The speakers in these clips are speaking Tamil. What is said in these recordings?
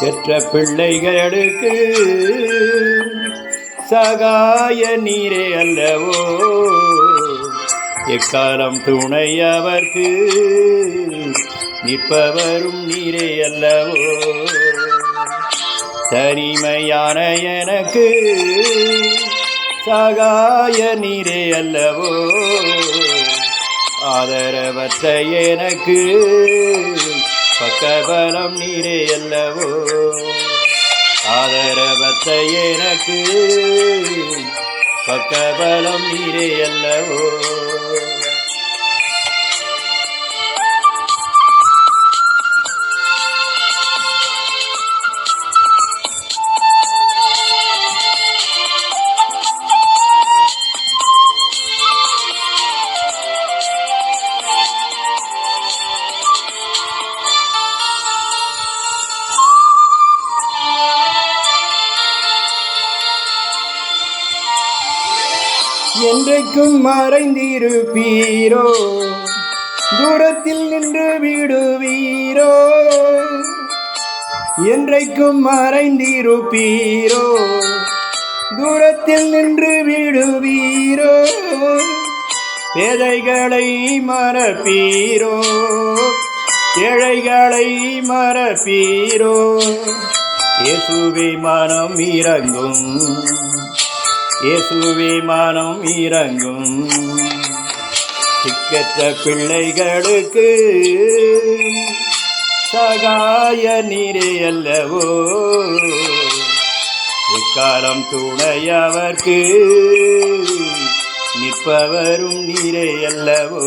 பெற்ற பிள்ளைகளுக்கு சகாய நீரே அல்லவோ, எக்காலம் துணை அவர்க்கு நிற்பவரும் நீரே அல்லவோ. தனிமையான எனக்கு சகாய நீரே அல்லவோ, ஆதரவற்ற எனக்கு பக்கபலம் நீரே அல்லவோ, ஆதரவற்ற எனக்கு பக்கபலம் நீரே அல்லவோ. என்றைக்கும் மறைந்திருப்பீரோ, தூரத்தில் நின்று விடுவீரோ. என்றைக்கும் மறைந்திருப்பீரோ, தூரத்தில் நின்று விடுவீரோ. பேதைகளை மறப்பீரோ, ஏழைகளை மறப்பீரோ. இயேசுவே மனம் இறங்கும், இயேசுவே மனம் இறங்கும். திக்கற்ற பிள்ளைகளுக்கு சகாய நீரே அல்லவோ, எக்காலம் துணையவர்க்கு நிற்பவரும் நீரே அல்லவோ,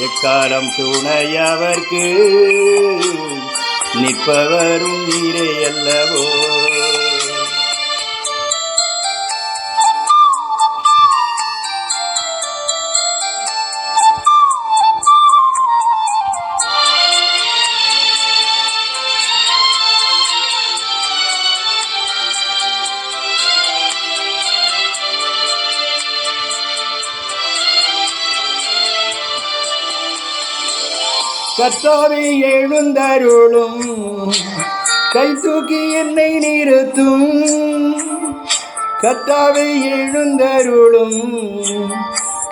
எக்காலம் துணையவர்க்கு நிற்பவரும் நீரே அல்லவோ. கர்த்தாவே எழுந்தருளும், கை தூக்கி என்னை நிறுத்தும். கர்த்தாவே எழுந்தருளும்,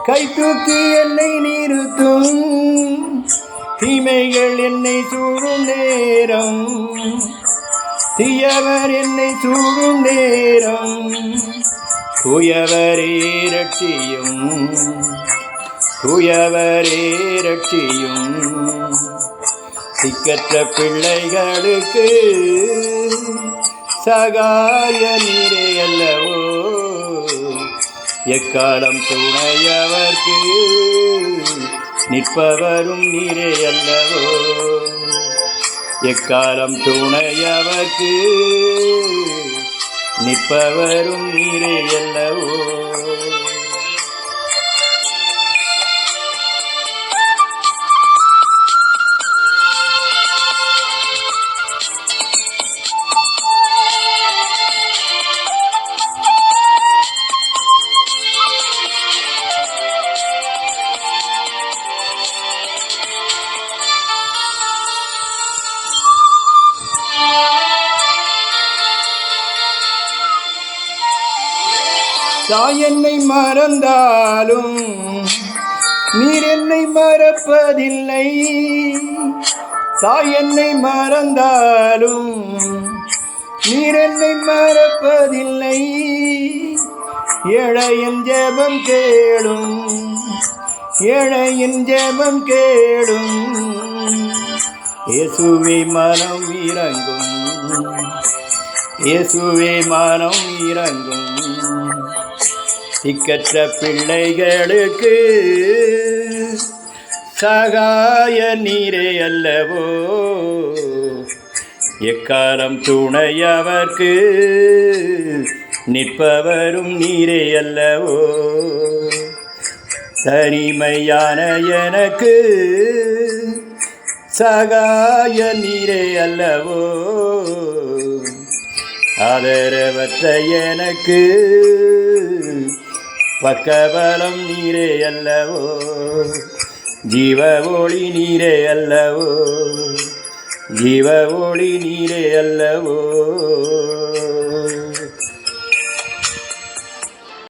கை தூக்கி என்னை நிறுத்தும். தீமைகள் என்னை சூழும் நேரம், தீயவர் என்னை சூழும் நேரம். தூயவரே ரட்சியும், தூயவரே ரட்சியும். திக்கற்ற பிள்ளைகளுக்கு சகாய நீரே அல்லவோ, எக்காலம் துணையவர்க்கு நிற்பவரும் நீரே அல்லவோ, எக்காலம் துணையவர்க்கு நிற்பவரும் நீரே அல்லவோ. தாய் என்னை மறந்தாலும் நீர் என்னை மறப்பதில்லை. தாய் என்னை மறந்தாலும் நீர் என்னை மறப்பதில்லை. ஏழையின் ஜெபம் கேளும், ஏழையின் ஜெபம் கேளும். இயேசுவே மனம் இறங்கும், இயேசுவே மனம் இறங்கும். திக்கற்ற பிள்ளைகளுக்கு சகாய நீரே அல்லவோ, எக்காலம் துணையவர்க்கு நிற்பவரும் நீரே அல்லவோ. தனிமையான எனக்கு சகாய நீரே அல்லவோ, ஆதரவற்ற எனக்கு பக்கபலம் நீரே அல்லவோ, ஜீவ ஒளி நீரே அல்லவோ, ஜீவ ஒளி நீரே அல்லவோ.